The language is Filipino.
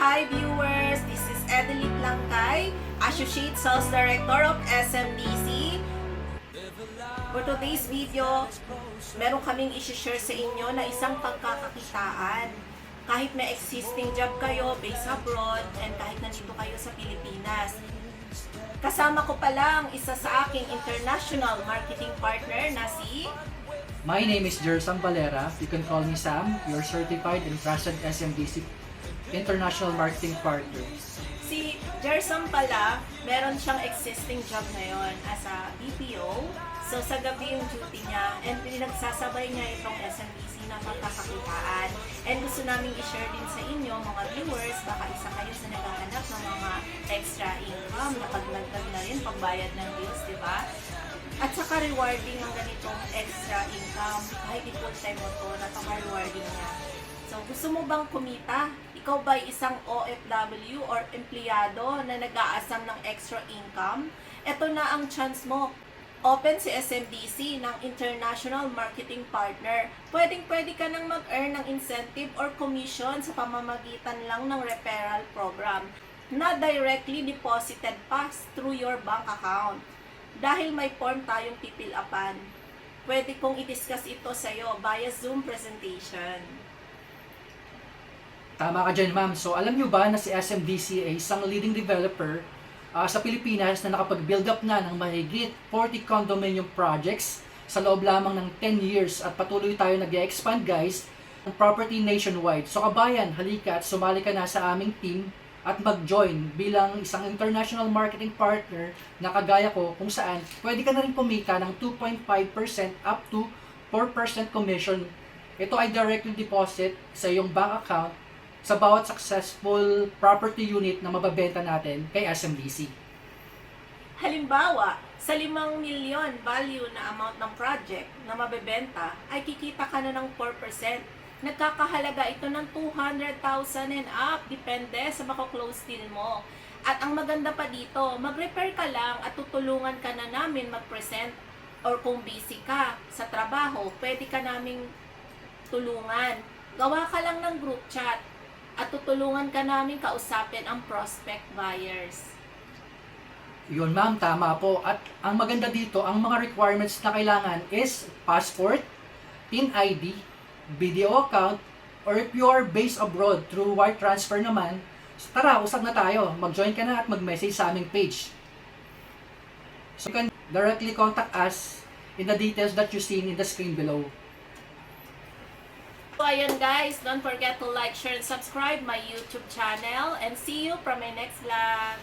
Hi viewers! This is Edelit Langkay, Associate Sales Director of SMDC. For today's video, meron kaming isi-share sa inyo na isang pagkakakitaan. Kahit may existing job kayo based abroad and kahit nandito kayo sa Pilipinas. Kasama ko pala ang isa sa aking international marketing partner na si... My name is Jersam Valera. You can call me Sam, your certified and trusted SMDC International Marketing Partner. Si Jersam pala, meron siyang existing job ngayon as a BPO. So sa gabi yung duty niya and pinagsasabay niya itong SMDC na pagkakakitaan. And gusto namin i-share din sa inyo mga viewers, baka isa kayo sa naghahanap ng mga extra income na pagdagdag na rin pagbayad ng bills, di ba? At saka rewarding ang ganitong extra income, kahit full-time mo to, napaka-rewarding niya. So, gusto mo bang kumita? Ikaw ba'y isang OFW or empleyado na nag-aasam ng extra income? Ito na ang chance mo. Open si SMDC ng International Marketing Partner. Pwedeng-pwede ka nang mag-earn ng incentive or commission sa pamamagitan lang ng referral program na directly deposited pa through your bank account. Dahil may form tayong pipil-upan, pwede kong i-discuss ito sa iyo via Zoom presentation. Tama ka dyan, ma'am. So, alam nyo ba na si SMDC ay isang leading developer sa Pilipinas na nakapag-build up na ng mahigit 40 condominium projects sa loob lamang ng 10 years at patuloy tayo nag-expand, guys, ng property nationwide. So, kabayan, halika at sumali ka na sa aming team at mag-join bilang isang international marketing partner na kagaya ko kung saan pwede ka na rin kumita ng 2.5% up to 4% commission. Ito ay directly deposit sa iyong bank account sa bawat successful property unit na mababenta natin kay SMDC. Halimbawa, sa 5 milyon value na amount ng project na mabebenta ay kikita ka na ng 4%. Nagkakahalaga ito ng 200,000 and up, depende sa mako-close deal mo. At ang maganda pa dito, mag-repair ka lang at tutulungan ka na namin mag-present or kung busy ka sa trabaho, pwede ka naming tulungan. Gawa ka lang ng group chat at tutulungan ka namin kausapin ang prospect buyers. Yun, ma'am, tama po. At ang maganda dito, ang mga requirements na kailangan is passport, PIN ID, video account, or if you are based abroad through wire transfer naman, tara, usap na tayo. Mag-join ka na at mag-message sa aming page. So you can directly contact us in the details that you see in the screen below. So ayan guys, don't forget to like, share, and subscribe my YouTube channel and see you from my next vlog.